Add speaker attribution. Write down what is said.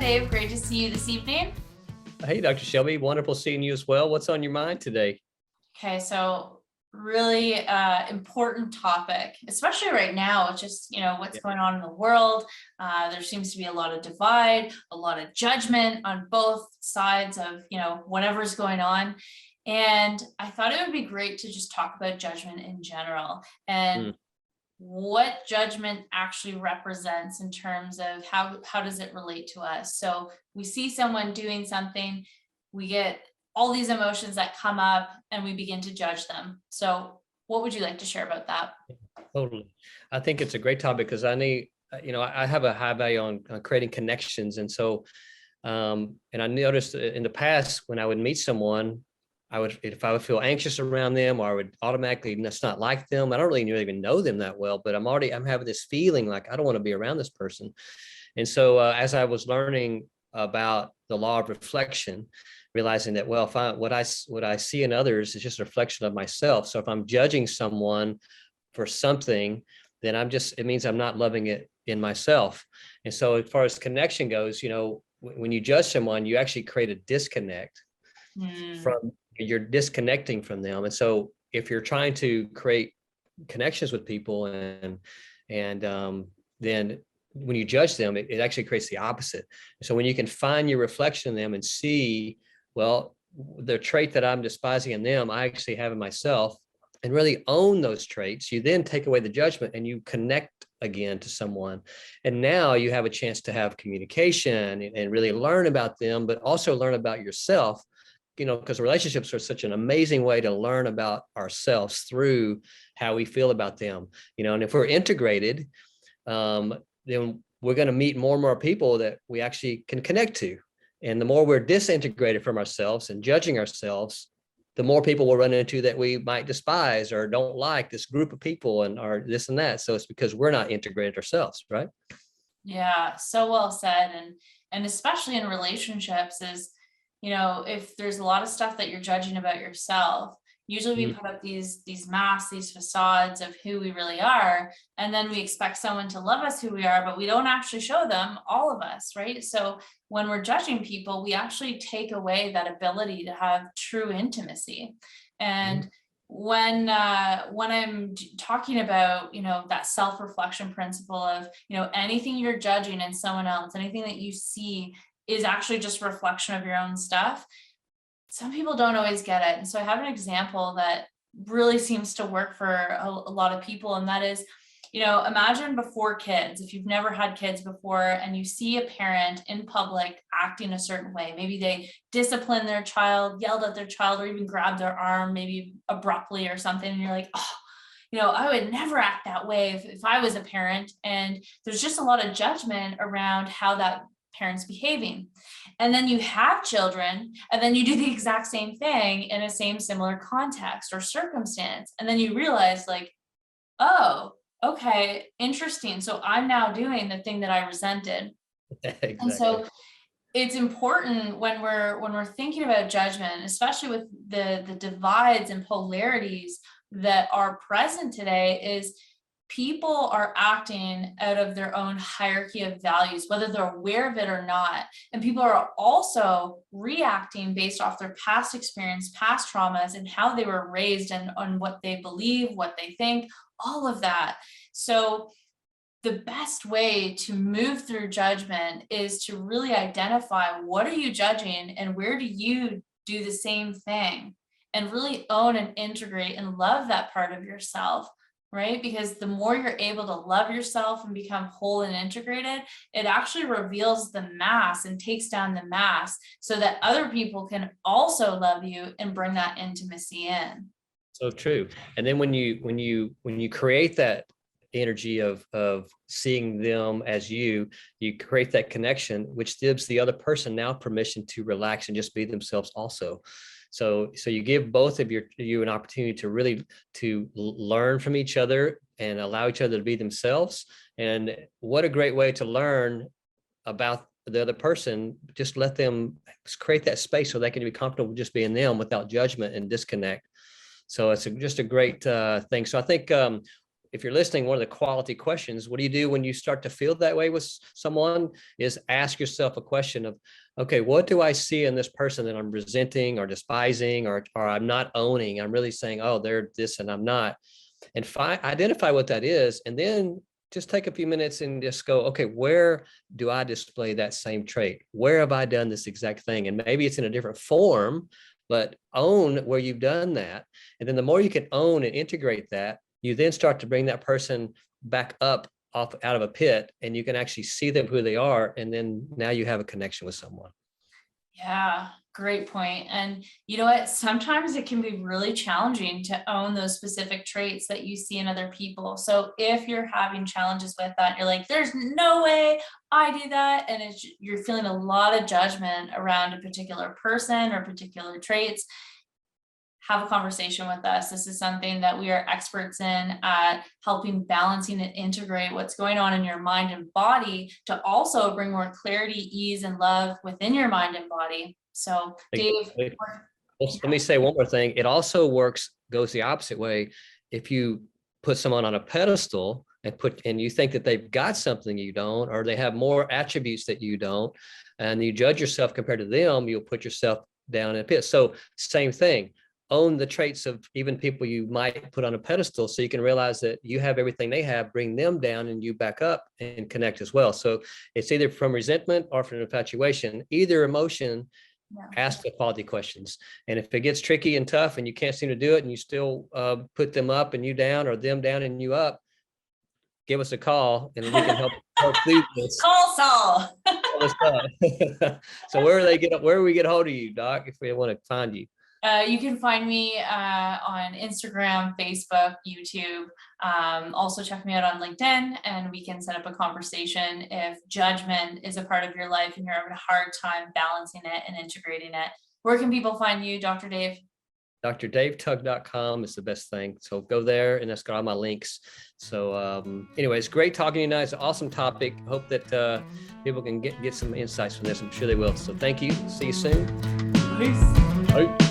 Speaker 1: Dave. Great to see you this evening.
Speaker 2: Hey, Dr. Shelby. Wonderful seeing you as well. What's on your mind today?
Speaker 1: Okay, so really important topic, especially right now. Just, what's going on in the world. There seems to be a lot of divide, a lot of judgment on both sides of, whatever's going on. And I thought it would be great to just talk about judgment in general and what judgment actually represents in terms of how does it relate to us. So we see someone doing something, we get all these emotions that come up and we begin to judge them. So what would you like to share about that?
Speaker 2: Totally. I think it's a great topic because I have a high value on creating connections. And so, and I noticed in the past when I would meet someone, if I would feel anxious around them, or I would automatically just not like them. I don't really even know them that well, but I'm having this feeling like I don't want to be around this person. And so as I was learning about the law of reflection, realizing that, well, what I see in others is just a reflection of myself. So if I'm judging someone for something, then it means I'm not loving it in myself. And so as far as connection goes, when you judge someone, you actually create a disconnect you're disconnecting from them. And so if you're trying to create connections with people and then when you judge them, it actually creates the opposite. So when you can find your reflection in them and see, well, the trait that I'm despising in them, I actually have in myself, and really own those traits, you then take away the judgment and you connect again to someone. And now you have a chance to have communication and really learn about them, but also learn about yourself, because relationships are such an amazing way to learn about ourselves through how we feel about them, and if we're integrated, then we're going to meet more and more people that we actually can connect to. And the more we're disintegrated from ourselves and judging ourselves, the more people we'll run into that we might despise or don't like, this group of people or this and that. So it's because we're not integrated ourselves, right?
Speaker 1: Yeah, so well said. And especially in relationships is, if there's a lot of stuff that you're judging about yourself, usually we put up these masks, these facades of who we really are. And then we expect someone to love us who we are, but we don't actually show them all of us, right? So when we're judging people, we actually take away that ability to have true intimacy. And when I'm talking about, that self-reflection principle of, anything you're judging in someone else, anything that you see is actually just a reflection of your own stuff. Some people don't always get it. And so I have an example that really seems to work for a lot of people. And that is, imagine before kids, if you've never had kids before and you see a parent in public acting a certain way, maybe they disciplined their child, yelled at their child, or even grabbed their arm, maybe abruptly or something. And you're like, oh, I would never act that way if I was a parent. And there's just a lot of judgment around how that parent's behaving. And then you have children, and then you do the exact same thing in a similar context or circumstance. And then you realize like, oh, okay, interesting. So I'm now doing the thing that I resented. Exactly. And so it's important when we're thinking about judgment, especially with the divides and polarities that are present today, is people are acting out of their own hierarchy of values, whether they're aware of it or not. And people are also reacting based off their past experience, past traumas, and how they were raised and on what they believe, what they think, all of that. So the best way to move through judgment is to really identify what are you judging and where do you do the same thing, and really own and integrate and love that part of yourself. Right? Because the more you're able to love yourself and become whole and integrated, it actually reveals the mask and takes down the mask so that other people can also love you and bring that intimacy in.
Speaker 2: So true. And then when you create that energy of seeing them as you create that connection, which gives the other person now permission to relax and just be themselves also. So you give both of you an opportunity to really to learn from each other and allow each other to be themselves. And what a great way to learn about the other person. Just let them create that space so they can be comfortable just being them without judgment and disconnect. So it's just a great thing. So I think if you're listening, one of the quality questions, what do you do when you start to feel that way with someone, is ask yourself a question of, okay, what do I see in this person that I'm resenting or despising, or I'm not owning? I'm really saying, oh, they're this and I'm not. And identify what that is. And then just take a few minutes and just go, okay, where do I display that same trait? Where have I done this exact thing? And maybe it's in a different form, but own where you've done that. And then the more you can own and integrate that, you then start to bring that person back up off out of a pit, and you can actually see them who they are. And then now you have a connection with someone.
Speaker 1: Yeah, great point. And you know what? Sometimes it can be really challenging to own those specific traits that you see in other people. So if you're having challenges with that, you're like, there's no way I do that. And you're feeling a lot of judgment around a particular person or particular traits, have a conversation with us. This is something that we are experts in at helping balancing and integrate what's going on in your mind and body to also bring more clarity, ease, and love within your mind and body. So Dave,
Speaker 2: let me say one more thing. It also goes the opposite way. If you put someone on a pedestal and you think that they've got something you don't, or they have more attributes that you don't, and you judge yourself compared to them, you'll put yourself down in a pit. So same thing. Own the traits of even people you might put on a pedestal, so you can realize that you have everything they have, bring them down and you back up and connect as well. So it's either from resentment or from infatuation, either emotion. Ask the quality questions. And if it gets tricky and tough and you can't seem to do it, and you still put them up and you down, or them down and you up, give us a call and we can help do this.
Speaker 1: Call Saul.
Speaker 2: So where do we get a hold of you, Doc, if we want to find you?
Speaker 1: You can find me on Instagram, Facebook, YouTube. Also check me out on LinkedIn, and we can set up a conversation if judgment is a part of your life and you're having a hard time balancing it and integrating it. Where can people find you, Dr. Dave?
Speaker 2: DrDaveTug.com is the best thing. So go there, and that's got all my links. So anyways, great talking to you tonight. It's an awesome topic. Hope that people can get some insights from this. I'm sure they will. So thank you. See you soon.
Speaker 1: Peace.
Speaker 2: Bye.